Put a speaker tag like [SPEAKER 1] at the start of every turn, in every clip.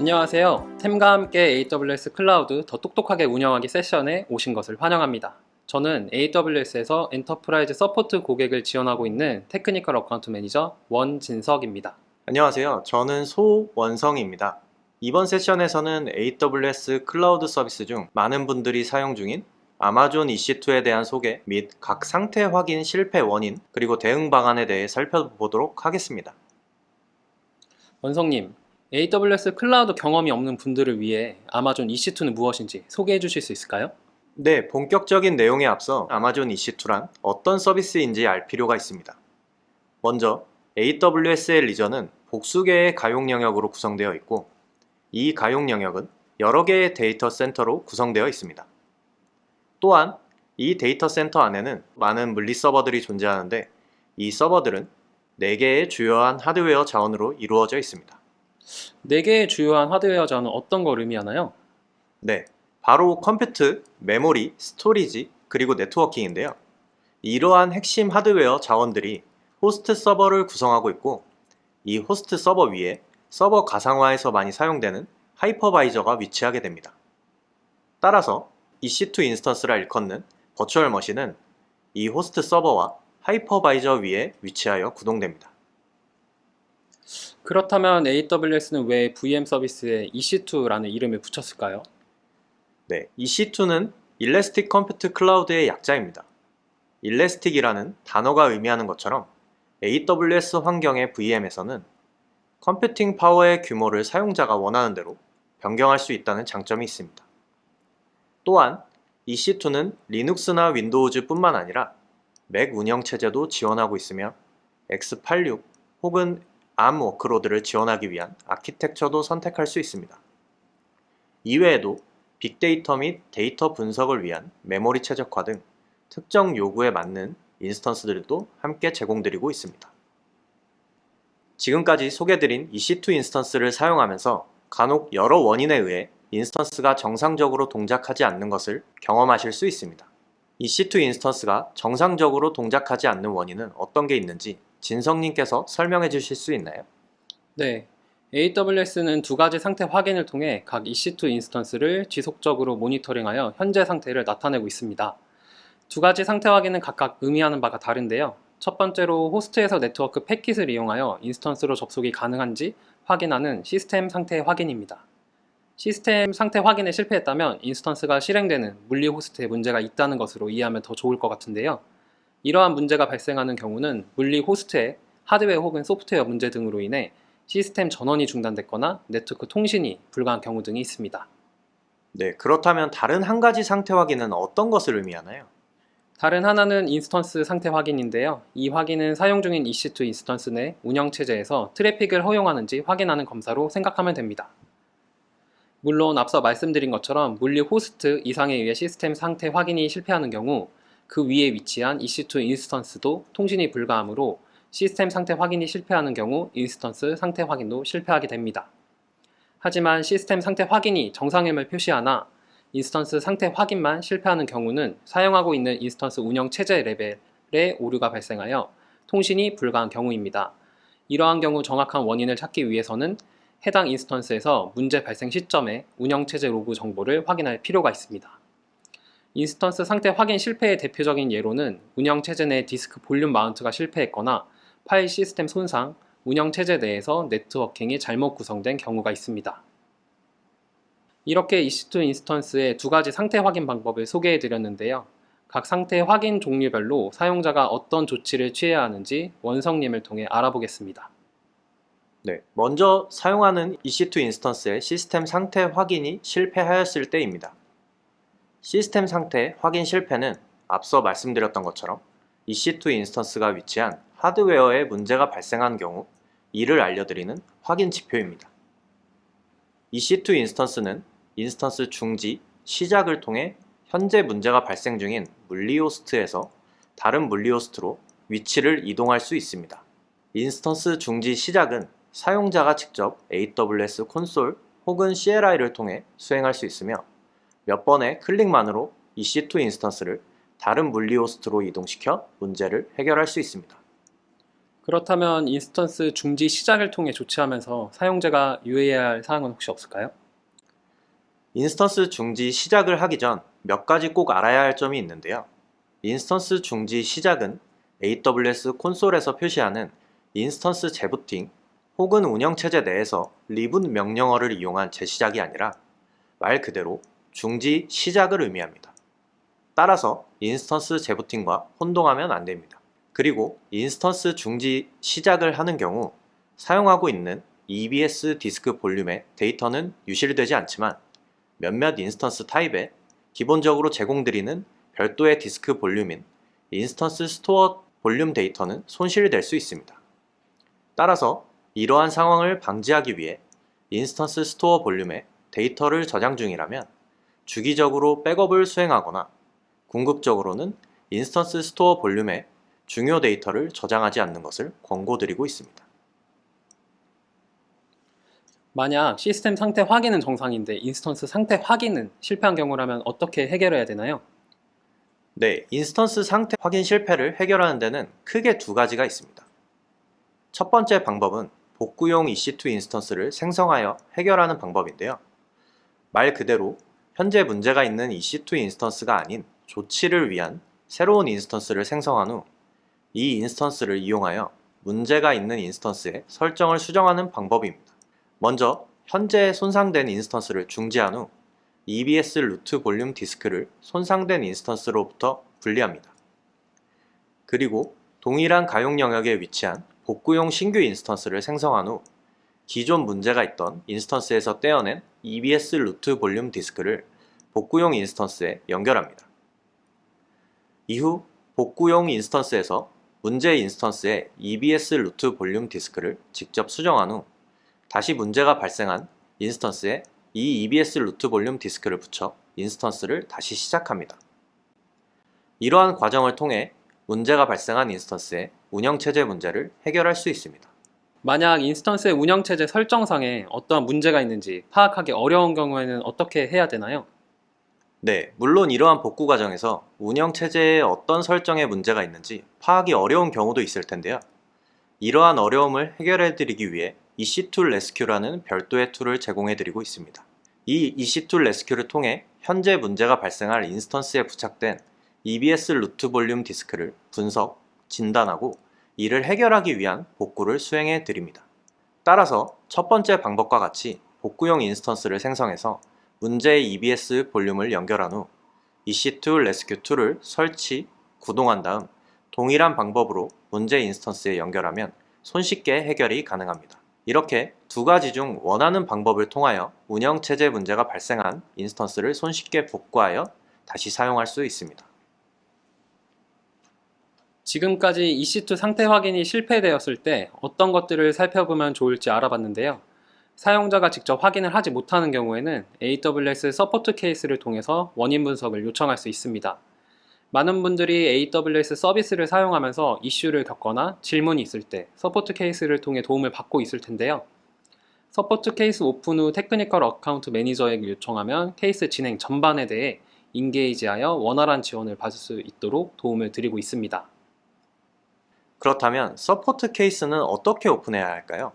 [SPEAKER 1] 안녕하세요. 템과 함께 AWS 클라우드 더 똑똑하게 운영하기 세션에 오신 것을 환영합니다. 저는 AWS에서 엔터프라이즈 서포트 고객을 지원하고 있는 테크니컬 어카운트 매니저 원진석입니다.
[SPEAKER 2] 안녕하세요. 저는 소원성입니다. 이번 세션에서는 AWS 클라우드 서비스 중 많은 분들이 사용 중인 아마존 EC2에 대한 소개 및 각 상태 확인 실패 원인 그리고 대응 방안에 대해 살펴보도록 하겠습니다.
[SPEAKER 1] 원성님, AWS 클라우드 경험이 없는 분들을 위해 아마존 EC2는 무엇인지 소개해 주실 수 있을까요?
[SPEAKER 2] 네, 본격적인 내용에 앞서 아마존 EC2란 어떤 서비스인지 알 필요가 있습니다. 먼저 AWS의 리전은 복수 개의 가용 영역으로 구성되어 있고 이 가용 영역은 여러 개의 데이터 센터로 구성되어 있습니다. 또한 이 데이터 센터 안에는 많은 물리 서버들이 존재하는데 이 서버들은 4개의 주요한 하드웨어 자원으로 이루어져 있습니다.
[SPEAKER 1] 4개의 주요한 하드웨어 자원은 어떤 걸 의미하나요?
[SPEAKER 2] 네, 바로 컴퓨트, 메모리, 스토리지, 그리고 네트워킹인데요. 이러한 핵심 하드웨어 자원들이 호스트 서버를 구성하고 있고 이 호스트 서버 위에 서버 가상화에서 많이 사용되는 하이퍼바이저가 위치하게 됩니다. 따라서 EC2 인스턴스라 일컫는 버추얼 머신은 이 호스트 서버와 하이퍼바이저 위에 위치하여 구동됩니다.
[SPEAKER 1] 그렇다면 AWS는 왜 VM 서비스에 EC2라는 이름을 붙였을까요?
[SPEAKER 2] 네, EC2는 일래스틱 컴퓨트 클라우드의 약자입니다. 일래스틱이라는 단어가 의미하는 것처럼 AWS 환경의 VM에서는 컴퓨팅 파워의 규모를 사용자가 원하는 대로 변경할 수 있다는 장점이 있습니다. 또한 EC2는 리눅스나 윈도우즈 뿐만 아니라 맥 운영체제도 지원하고 있으며 x86 혹은 ARM 워크로드를 지원하기 위한 아키텍처도 선택할 수 있습니다. 이외에도 빅데이터 및 데이터 분석을 위한 메모리 최적화 등 특정 요구에 맞는 인스턴스들도 함께 제공드리고 있습니다. 지금까지 소개드린 EC2 인스턴스를 사용하면서 간혹 여러 원인에 의해 인스턴스가 정상적으로 동작하지 않는 것을 경험하실 수 있습니다. EC2 인스턴스가 정상적으로 동작하지 않는 원인은 어떤 게 있는지 진성님께서 설명해 주실 수 있나요?
[SPEAKER 1] 네, AWS는 두 가지 상태 확인을 통해 각 EC2 인스턴스를 지속적으로 모니터링하여 현재 상태를 나타내고 있습니다. 두 가지 상태 확인은 각각 의미하는 바가 다른데요. 첫 번째로 호스트에서 네트워크 패킷을 이용하여 인스턴스로 접속이 가능한지 확인하는 시스템 상태 확인입니다. 시스템 상태 확인에 실패했다면 인스턴스가 실행되는 물리 호스트에 문제가 있다는 것으로 이해하면 더 좋을 것 같은데요. 이러한 문제가 발생하는 경우는 물리 호스트의 하드웨어 혹은 소프트웨어 문제 등으로 인해 시스템 전원이 중단됐거나 네트워크 통신이 불가한 경우 등이 있습니다.
[SPEAKER 2] 네, 그렇다면 다른 한 가지 상태 확인은 어떤 것을 의미하나요?
[SPEAKER 1] 다른 하나는 인스턴스 상태 확인인데요. 이 확인은 사용 중인 EC2 인스턴스 내 운영체제에서 트래픽을 허용하는지 확인하는 검사로 생각하면 됩니다. 물론 앞서 말씀드린 것처럼 물리 호스트 이상에 의해 시스템 상태 확인이 실패하는 경우 그 위에 위치한 EC2 인스턴스도 통신이 불가하므로 시스템 상태 확인이 실패하는 경우 인스턴스 상태 확인도 실패하게 됩니다. 하지만 시스템 상태 확인이 정상임을 표시하나 인스턴스 상태 확인만 실패하는 경우는 사용하고 있는 인스턴스 운영 체제 레벨에 오류가 발생하여 통신이 불가한 경우입니다. 이러한 경우 정확한 원인을 찾기 위해서는 해당 인스턴스에서 문제 발생 시점에 운영체제 로그 정보를 확인할 필요가 있습니다. 인스턴스 상태 확인 실패의 대표적인 예로는 운영체제 내 디스크 볼륨 마운트가 실패했거나 파일 시스템 손상, 운영체제 내에서 네트워킹이 잘못 구성된 경우가 있습니다. 이렇게 EC2 인스턴스의 두 가지 상태 확인 방법을 소개해 드렸는데요. 각 상태 확인 종류별로 사용자가 어떤 조치를 취해야 하는지 원성님을 통해 알아보겠습니다.
[SPEAKER 2] 네, 먼저 사용하는 EC2 인스턴스의 시스템 상태 확인이 실패하였을 때입니다. 시스템 상태 확인 실패는 앞서 말씀드렸던 것처럼 EC2 인스턴스가 위치한 하드웨어에 문제가 발생한 경우 이를 알려드리는 확인 지표입니다. EC2 인스턴스는 인스턴스 중지, 시작을 통해 현재 문제가 발생 중인 물리 호스트에서 다른 물리 호스트로 위치를 이동할 수 있습니다. 인스턴스 중지 시작은 사용자가 직접 AWS 콘솔 혹은 CLI를 통해 수행할 수 있으며 몇 번의 클릭만으로 EC2 인스턴스를 다른 물리 호스트로 이동시켜 문제를 해결할 수 있습니다.
[SPEAKER 1] 그렇다면 인스턴스 중지 시작을 통해 조치하면서 사용자가 유의해야 할 사항은 혹시 없을까요?
[SPEAKER 2] 인스턴스 중지 시작을 하기 전 몇 가지 꼭 알아야 할 점이 있는데요. 인스턴스 중지 시작은 AWS 콘솔에서 표시하는 인스턴스 재부팅 혹은 운영체제 내에서 리붓 명령어를 이용한 재시작이 아니라 말 그대로 중지 시작을 의미합니다. 따라서 인스턴스 재부팅과 혼동하면 안 됩니다. 그리고 인스턴스 중지 시작을 하는 경우 사용하고 있는 EBS 디스크 볼륨의 데이터는 유실되지 않지만 몇몇 인스턴스 타입에 기본적으로 제공드리는 별도의 디스크 볼륨인 인스턴스 스토어 볼륨 데이터는 손실될 수 있습니다. 따라서 이러한 상황을 방지하기 위해 인스턴스 스토어 볼륨에 데이터를 저장 중이라면 주기적으로 백업을 수행하거나 궁극적으로는 인스턴스 스토어 볼륨에 중요 데이터를 저장하지 않는 것을 권고드리고 있습니다.
[SPEAKER 1] 만약 시스템 상태 확인은 정상인데 인스턴스 상태 확인은 실패한 경우라면 어떻게 해결해야 되나요?
[SPEAKER 2] 네, 인스턴스 상태 확인 실패를 해결하는 데는 크게 두 가지가 있습니다. 첫 번째 방법은 복구용 EC2 인스턴스를 생성하여 해결하는 방법인데요. 말 그대로 현재 문제가 있는 EC2 인스턴스가 아닌 조치를 위한 새로운 인스턴스를 생성한 후 이 인스턴스를 이용하여 문제가 있는 인스턴스에 설정을 수정하는 방법입니다. 먼저 현재 손상된 인스턴스를 중지한 후 EBS 루트 볼륨 디스크를 손상된 인스턴스로부터 분리합니다. 그리고 동일한 가용 영역에 위치한 복구용 신규 인스턴스를 생성한 후 기존 문제가 있던 인스턴스에서 떼어낸 EBS 루트 볼륨 디스크를 복구용 인스턴스에 연결합니다. 이후 복구용 인스턴스에서 문제 인스턴스에 EBS 루트 볼륨 디스크를 직접 수정한 후 다시 문제가 발생한 인스턴스에 이 EBS 루트 볼륨 디스크를 붙여 인스턴스를 다시 시작합니다. 이러한 과정을 통해 문제가 발생한 인스턴스의 운영체제 문제를 해결할 수 있습니다.
[SPEAKER 1] 만약 인스턴스의 운영체제 설정상에 어떠한 문제가 있는지 파악하기 어려운 경우에는 어떻게 해야 되나요?
[SPEAKER 2] 네, 물론 이러한 복구 과정에서 운영체제에 어떤 설정에 문제가 있는지 파악이 어려운 경우도 있을 텐데요. 이러한 어려움을 해결해 드리기 위해 EC2 Rescue라는 별도의 툴을 제공해 드리고 있습니다. 이 EC2 Rescue를 통해 현재 문제가 발생할 인스턴스에 부착된 EBS 루트 볼륨 디스크를 분석, 진단하고 이를 해결하기 위한 복구를 수행해 드립니다. 따라서 첫 번째 방법과 같이 복구용 인스턴스를 생성해서 문제의 EBS 볼륨을 연결한 후 EC2 Rescue 툴을 설치, 구동한 다음 동일한 방법으로 문제 인스턴스에 연결하면 손쉽게 해결이 가능합니다. 이렇게 두 가지 중 원하는 방법을 통하여 운영체제 문제가 발생한 인스턴스를 손쉽게 복구하여 다시 사용할 수 있습니다.
[SPEAKER 1] 지금까지 EC2 상태 확인이 실패되었을 때 어떤 것들을 살펴보면 좋을지 알아봤는데요. 사용자가 직접 확인을 하지 못하는 경우에는 AWS 서포트 케이스를 통해서 원인 분석을 요청할 수 있습니다. 많은 분들이 AWS 서비스를 사용하면서 이슈를 겪거나 질문이 있을 때 서포트 케이스를 통해 도움을 받고 있을 텐데요. 서포트 케이스 오픈 후 테크니컬 어카운트 매니저에게 요청하면 케이스 진행 전반에 대해 인게이지하여 원활한 지원을 받을 수 있도록 도움을 드리고 있습니다.
[SPEAKER 2] 그렇다면 서포트 케이스는 어떻게 오픈해야 할까요?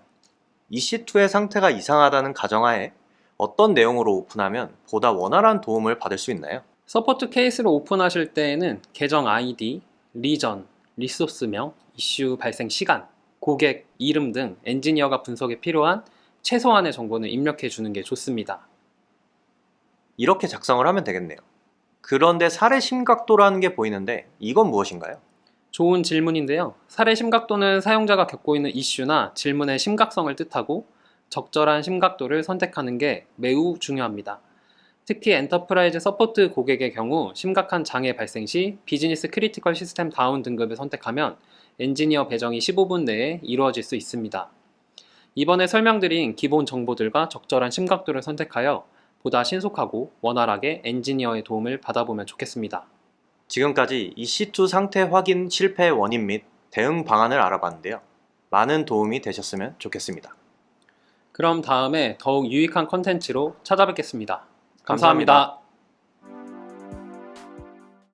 [SPEAKER 2] EC2의 상태가 이상하다는 가정하에 어떤 내용으로 오픈하면 보다 원활한 도움을 받을 수 있나요?
[SPEAKER 1] 서포트 케이스를 오픈하실 때에는 계정 아이디, 리전, 리소스명, 이슈 발생 시간, 고객, 이름 등 엔지니어가 분석에 필요한 최소한의 정보는 입력해 주는 게 좋습니다.
[SPEAKER 2] 이렇게 작성을 하면 되겠네요. 그런데 사례 심각도라는 게 보이는데 이건 무엇인가요?
[SPEAKER 1] 좋은 질문인데요. 사례 심각도는 사용자가 겪고 있는 이슈나 질문의 심각성을 뜻하고 적절한 심각도를 선택하는 게 매우 중요합니다. 특히 엔터프라이즈 서포트 고객의 경우 심각한 장애 발생 시 비즈니스 크리티컬 시스템 다운 등급을 선택하면 엔지니어 배정이 15분 내에 이루어질 수 있습니다. 이번에 설명드린 기본 정보들과 적절한 심각도를 선택하여 보다 신속하고 원활하게 엔지니어의 도움을 받아보면 좋겠습니다.
[SPEAKER 2] 지금까지 EC2 상태 확인 실패의 원인 및 대응 방안을 알아봤는데요. 많은 도움이 되셨으면 좋겠습니다.
[SPEAKER 1] 그럼 다음에 더욱 유익한 컨텐츠로 찾아뵙겠습니다. 감사합니다.